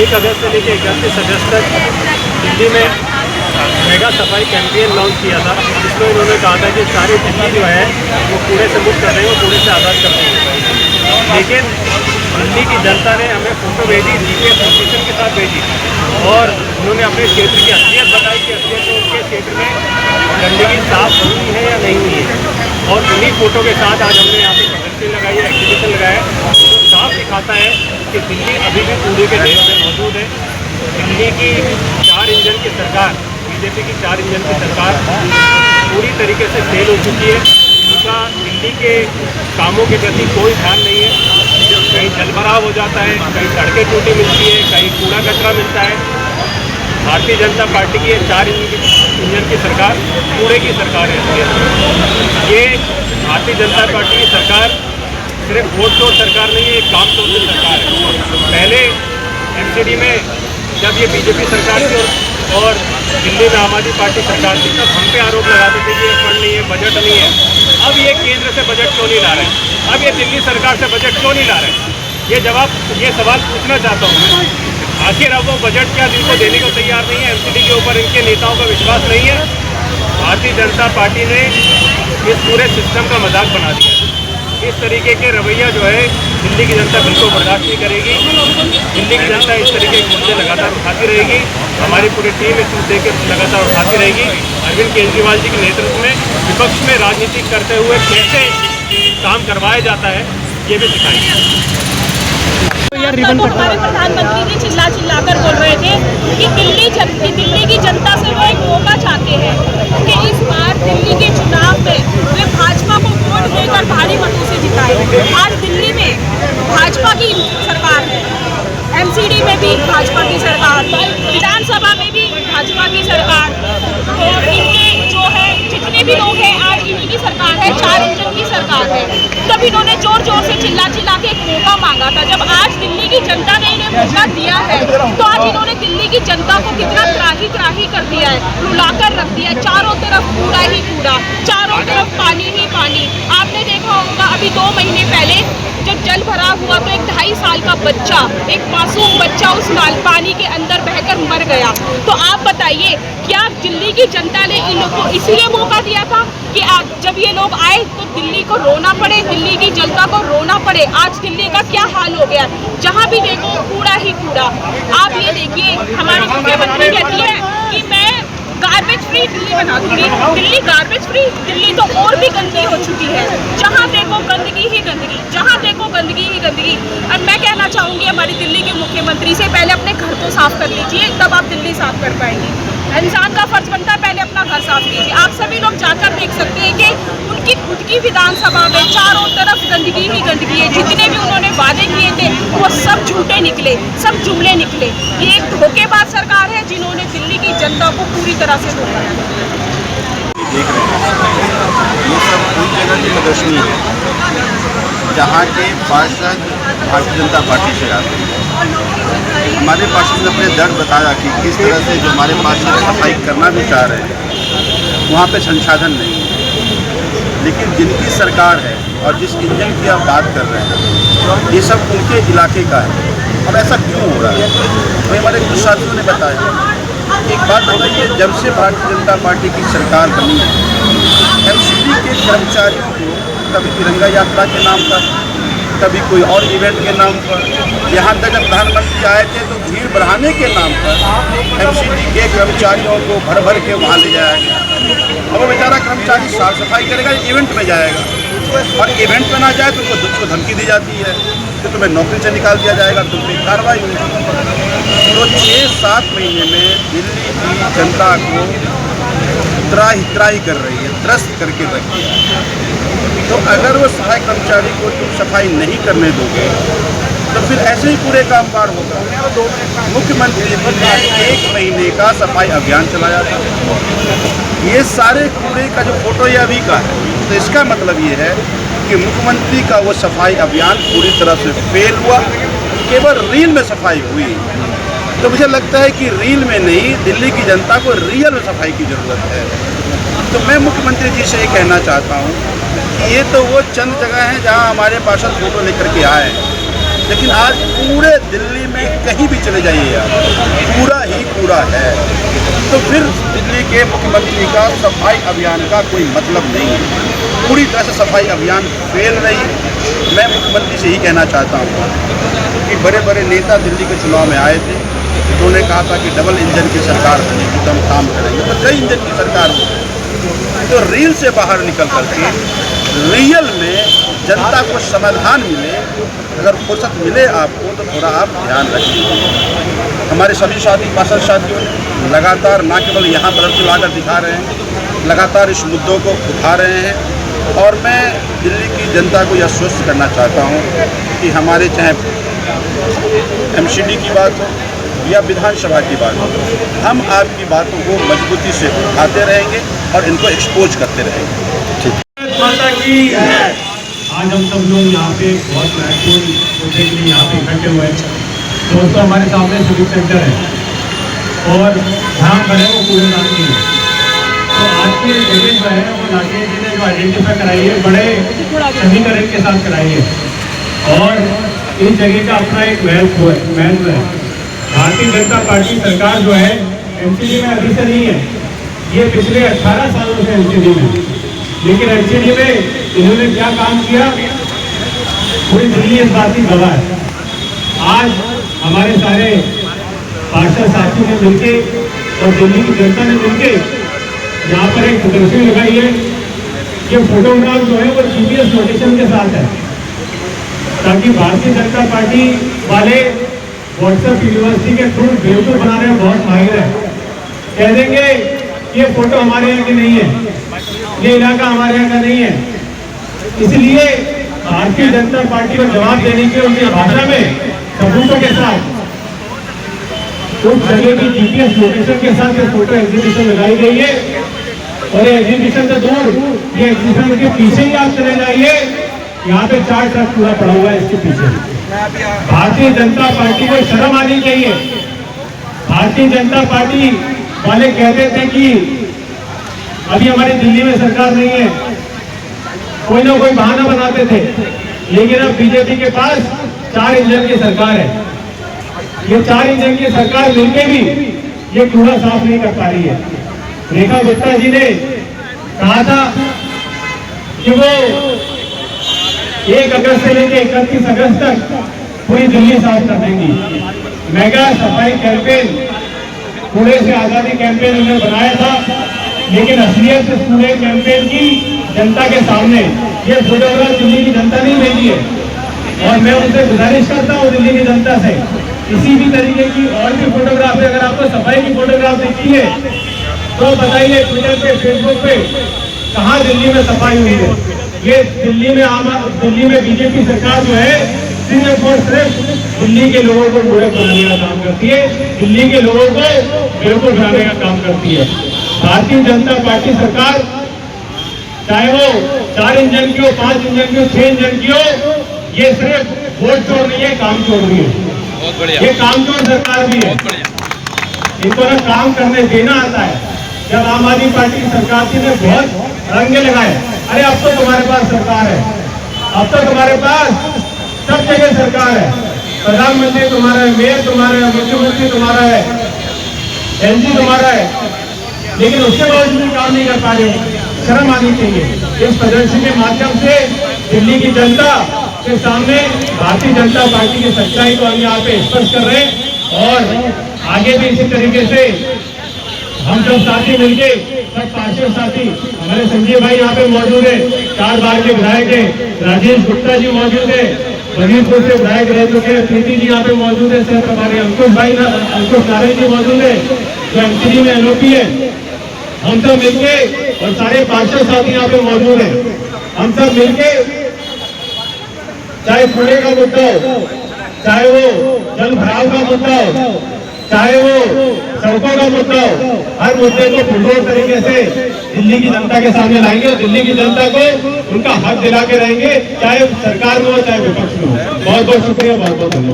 1 अगस्त से लेकर 31 अगस्त तक दिल्ली में मेगा सफाई कैंपेन लॉन्च किया था, जिसमें उन्होंने कहा था कि सारी दिल्ली जो है वो कूड़े से मुक्त कर देंगे, कूड़े से आज़ाद कर देंगे। लेकिन दिल्ली की जनता ने हमें फ़ोटो भेजी, जीपीएस लोकेशन के साथ भेजी और उन्होंने अपने क्षेत्र की असलियत बताई कि असलियत में उनके क्षेत्र में गंदगी साफ हुई है या नहीं हुई है। और उन्हीं फ़ोटो के साथ आज हमने यहाँ पे प्रदर्शनी लगाई है, एग्जीबिशन लगाया है, जो साफ दिखाता है कि दिल्ली अभी भी कूड़े के ढेर में मौजूद है। दिल्ली की 4 इंजन की सरकार, बीजेपी की 4 इंजन की सरकार पूरी तरीके से फेल हो चुकी है। उनका दिल्ली के कामों के प्रति कोई ध्यान नहीं है। कहीं जलभराव हो जाता है, कहीं सड़कें टूटी मिलती है, कहीं कूड़ा कचरा मिलता है। भारतीय जनता पार्टी की 4 इंजन की सरकार कूड़े की सरकार है। ये भारतीय जनता पार्टी की सरकार सिर्फ वोट चोर सरकार नहीं है, एक काम चोर सरकार है। पहले एमसीडी में जब ये बीजेपी सरकार थी और दिल्ली में आम आदमी पार्टी सरकार थी, तब हम पे आरोप लगाते थे कि ये फंड नहीं है, बजट नहीं है। अब ये केंद्र से बजट क्यों नहीं ला रहे हैं? अब ये दिल्ली सरकार से बजट क्यों नहीं ला रहे हैं? ये सवाल पूछना चाहता हूँ मैं। आखिर अब वो बजट क्या दिल को देने को तैयार नहीं है? एमसीडी के ऊपर इनके नेताओं का विश्वास नहीं है। भारतीय जनता पार्टी ने इस पूरे सिस्टम का मजाक बना दिया। इस तरीके के रवैया जो है दिल्ली की जनता बिल्कुल बर्दाश्त नहीं करेगी। दिल्ली की जनता इस तरीके के मुद्दे लगातार उठाती रहेगी। हमारी पूरी टीम इस मुद्दे के लगातार उठाती रहेगी। अरविंद केजरीवाल जी के नेतृत्व में विपक्ष में राजनीति करते हुए कैसे काम करवाया जाता है, ये भी दिखाएंगे। तो हमारे प्रधानमंत्री जी चिल्ला कर बोल रहे थे कि दिल्ली की जनता से वो एक मौका चाहते हैं कि इस बार दिल्ली के चुनाव में वे भाजपा को वोट देकर भारी मतों से जिताए। आज दिल्ली में भाजपा की सरकार है, एमसीडी में भी भाजपा की सरकार, विधानसभा में भी भाजपा की सरकार, और इनके जो है जितने भी लोग हैं आज इन्हीं की सरकार है, 4 इंजन की सरकार है। तब इन्होंने जोर जोर से चिल्ला के एक मौका मांगा था। जब आज दिल्ली की जनता ने इन्हें मौका दिया है तो आज इन्होंने दिल्ली की जनता को कितना त्राही कर दिया है, रुलाकर रख दिया है। चारों तरफ कूड़ा ही कूड़ा, चारों तरफ पानी ही पानी। आपने देखा होगा अभी 2 महीने पहले जब जल भराव हुआ तो एक 2.5 साल का बच्चा, एक मासूम बच्चा उस पानी के अंदर बहकर मर गया। तो आप बताइए, क्या दिल्ली की जनता ने इन लोगों को इसीलिए मौका दिया था कि जब ये लोग आए तो दिल्ली को रोना पड़े, दिल्ली की जनता को रोना पड़े? आज दिल्ली का क्या हाल हो गया, जहाँ भी देखो कूड़ा ही कूड़ा। आप ये देखिए, हमारी मुख्यमंत्री कहती है कि मैं गार्बेज फ्री दिल्ली बना दूंगी। Delhi garbage free? दिल्ली तो और भी गंदी हो चुकी है। जहाँ देखो गंदगी ही गंदगी, जहाँ देखो गंदगी ही गंदगी। और मैं कहना चाहूँगी हमारी दिल्ली के मुख्यमंत्री से, पहले अपने घर को साफ कर लीजिए, तब आप दिल्ली साफ कर पाएंगे। इंसान का फर्ज बनता है पहले अपना घर साफ कीजिए। आप सभी लोग जाकर देख सकते हैं कि उनकी खुद की विधानसभा में चारों तरफ गंदगी ही गंदगी है। जितने भी उन्होंने वादे किए थे वो सब झूठे निकले, सब जुमले निकले। ये एक धोखेबाज सरकार है जिन्होंने दिल्ली की जनता को पूरी तरह से धोखा दिया। देख रहे हैं ये सब उन जगह की प्रदर्शनी है जहाँ के पार्षद भारतीय जनता पार्टी से आते हैं। हमारे पार्षद ने अपने दर्द बताया कि किस तरह से जो हमारे पार्षद सफाई करना भी चाह रहे हैं वहाँ पे संसाधन नहीं है। लेकिन जिनकी सरकार है और जिस इंजन की आप बात कर रहे हैं ये सब उनके इलाके का है। और ऐसा क्यों हो रहा है वही हमारे कुछ साथियों ने बताया। एक बात बताइए, जब से भारतीय जनता पार्टी की सरकार बनी है एमसीडी के कर्मचारियों को कभी तिरंगा यात्रा के नाम पर, कभी कोई और इवेंट के नाम पर, यहाँ तक जब प्रधानमंत्री आए थे तो भीड़ बढ़ाने के नाम पर एमसीडी के कर्मचारियों को भर भर के वहाँ ले जाया गया। अब वो बेचारा कर्मचारी साफ सफाई करेगा, इवेंट में जाएगा और इवेंट में ना जाए तो उसको धमकी दी जाती है कि तुम्हें नौकरी से निकाल दिया जाएगा, तुम पे कार्रवाई होगी। तो 6-7 महीने में दिल्ली की जनता को त्राही कर रही है, त्रस्त करके रख दिया। तो अगर वो सफाई कर्मचारी को तुम सफाई नहीं करने दोगे तो फिर ऐसे ही पूरे कामगार होगा। मुख्यमंत्री जी ने 1 महीने का सफाई अभियान चलाया था। ये सारे कूड़े का जो फोटो ये अभी का है, तो इसका मतलब ये है कि मुख्यमंत्री का वो सफाई अभियान पूरी तरह से फेल हुआ। केवल रील में सफाई हुई। तो मुझे लगता है कि रील में नहीं, दिल्ली की जनता को रियल में सफाई की ज़रूरत है। तो मैं मुख्यमंत्री जी से ये कहना चाहता हूँ कि ये तो वो चंद जगह हैं जहाँ हमारे पार्षद फोटो लेकर के आए हैं। लेकिन आज पूरे दिल्ली में कहीं भी चले जाइए आप, पूरा ही पूरा है। तो फिर दिल्ली के मुख्यमंत्री का सफाई अभियान का कोई मतलब नहीं है। पूरी तरह से सफाई अभियान फेल रही। मैं मुख्यमंत्री से ही कहना चाहता हूँ कि बड़े बड़े नेता दिल्ली के चुनाव में आए थे, उन्होंने कहा था कि डबल इंजन की सरकार बनेगी तो हम काम करेंगे, तो कई इंजन की सरकार हो। तो रील से बाहर निकल करके रियल में जनता को समाधान मिले, अगर फुर्सत मिले आपको तो थोड़ा आप ध्यान रखिए। हमारे सभी साथी पार्षद साथियों लगातार ना केवल यहाँ प्रदर्शन लाकर दिखा रहे हैं, लगातार इस मुद्दों को उठा रहे हैं। और मैं दिल्ली की जनता को यह आश्वस्त करना चाहता हूँ कि हमारे चाहे MCD की बात हो या विधानसभा की बात हो, हम आपकी बातों को मजबूती से उठाते रहेंगे और इनको एक्सपोज करते रहेंगे। माता की आज हम सब लोग यहाँ पे बहुत महत्वपूर्ण मुद्दे के लिए यहाँ पे इकट्ठे हुए हैं। दोस्तों, हमारे सामने सिविक सेंटर है और जहाँ खड़े वो कूड़ेदान की है। तो आज की जगह जो है वो राकेश जी ने जो आइडेंटिफाई कराई है, बड़े समीकरण के साथ कराई है और इस जगह का अपना एक महत्व है। भारतीय जनता पार्टी सरकार जो है MCD में अभी से नहीं है, ये पिछले 18 सालों से MCD में, लेकिन MCD में इन्होंने क्या काम किया पूरी दिल्ली इस बात की गवाह है। आज हमारे सारे पार्षद साथियों ने मिलके और दिल्ली की जनता ने मिलके यहाँ पर एक प्रदर्शनी लगाई है। ये फोटोग्राफ जो है वो GPS लोकेशन के साथ है, ताकि भारतीय जनता पार्टी वाले व्हाट्सएप यूनिवर्सिटी के थ्रू बेवकूफ बनाने में बहुत माहिर है। कह देंगे ये फोटो हमारे यहाँ की नहीं है, ये इलाका हमारे यहाँ का नहीं है। इसलिए भारतीय जनता पार्टी को जवाब देने के उनकी भाषा में सबूतों के साथ उस जगह की GPS लोकेशन के साथ ये फोटो एग्जीबिशन लगाई गई है। और ये एग्जीबिशन से दूर, ये एग्जीबिशन के पीछे ही आप चले जाइए, यहाँ पे 4 ट्रक पूरा पड़ा हुआ है इसके पीछे। भारतीय जनता पार्टी को शर्म आनी चाहिए। भारतीय जनता पार्टी वाले कहते थे कि अभी हमारी दिल्ली में सरकार नहीं है, कोई ना कोई बहाना बनाते थे, लेकिन अब बीजेपी के पास 4 इंजन की सरकार है। ये 4 इंजन की सरकार मिलकर भी ये कूड़ा साफ नहीं कर पा रही है। रेखा गुप्ता जी ने कहा था कि वो 1 अगस्त से लेकर 31 अगस्त तक पूरी दिल्ली साफ कर देंगी। मेगा सफाई कैंपेन, कूड़े से आजादी कैंपेन उन्होंने बनाया था, लेकिन असलियत इस पूरे कैंपेन की जनता के सामने ये फोटोग्राफ दिल्ली की जनता नहीं भेजी है। और मैं उनसे गुजारिश करता हूँ दिल्ली की जनता से, इसी भी तरीके की और भी फोटोग्राफ है। अगर आपको सफाई की फोटोग्राफ दिखती है तो बताइए ट्विटर पे, फेसबुक पे, कहाँ दिल्ली में सफाई हुई है। ये दिल्ली में बीजेपी सरकार जो है सिर्फ और सिर्फ दिल्ली के लोगों को मूर्ख बनाने का काम करती है, दिल्ली के लोगों को बेवकूफ बनाने का काम करती है। भारतीय जनता पार्टी सरकार चाहे वो 4 इंजन की हो, 5 इंजन की हो, 6 इंजन की हो, ये सिर्फ वोट चोर नहीं है, काम चोर भी है। ये काम चोर सरकार भी है। इनको ना काम करने देना आता है। जब आम आदमी पार्टी की सरकार थी ने बहुत रंगे लगाए, अरे अब तो तुम्हारे पास सरकार है, अब तो तुम्हारे पास सब जगह सरकार है, प्रधानमंत्री तुम्हारा है, मेयर तुम्हारा है, मुख्यमंत्री तुम्हारा है, MG तुम्हारा है, लेकिन उसके बावजूद भी काम नहीं कर पा रहे। शर्म आनी चाहिए। इस प्रदर्शन के माध्यम से दिल्ली की जनता के सामने भारतीय जनता पार्टी की सच्चाई को हम यहाँ पे स्पष्ट कर रहे हैं। और आगे भी इसी तरीके से हम सब साथी मिलके, सब पार्षद साथी, हमारे संजय भाई यहाँ पे मौजूद है, 4 बार के विधायक है, राजेश गुप्ता जी मौजूद है, बनीपुर से विधायक रह चुके हैं, प्रीति जी यहाँ पे मौजूद है, सर हमारे अंकुश नारायण जी मौजूद है जो MCD में LOP है। हम सब मिलके और सारे पार्षद साथी यहाँ पे मौजूद है, हम सब मिलके चाहे कूड़े का मुद्दा हो, चाहे वो जल भराव का मुद्दा हो, चाहे वो सड़कों का मुद्दा हो, हर मुद्दे को पुरजोर तरीके से दिल्ली की जनता के सामने लाएंगे और दिल्ली की जनता को उनका हक दिला के रहेंगे, चाहे सरकार में हो चाहे विपक्ष में हो। बहुत बहुत शुक्रिया, बहुत बहुत धन्यवाद।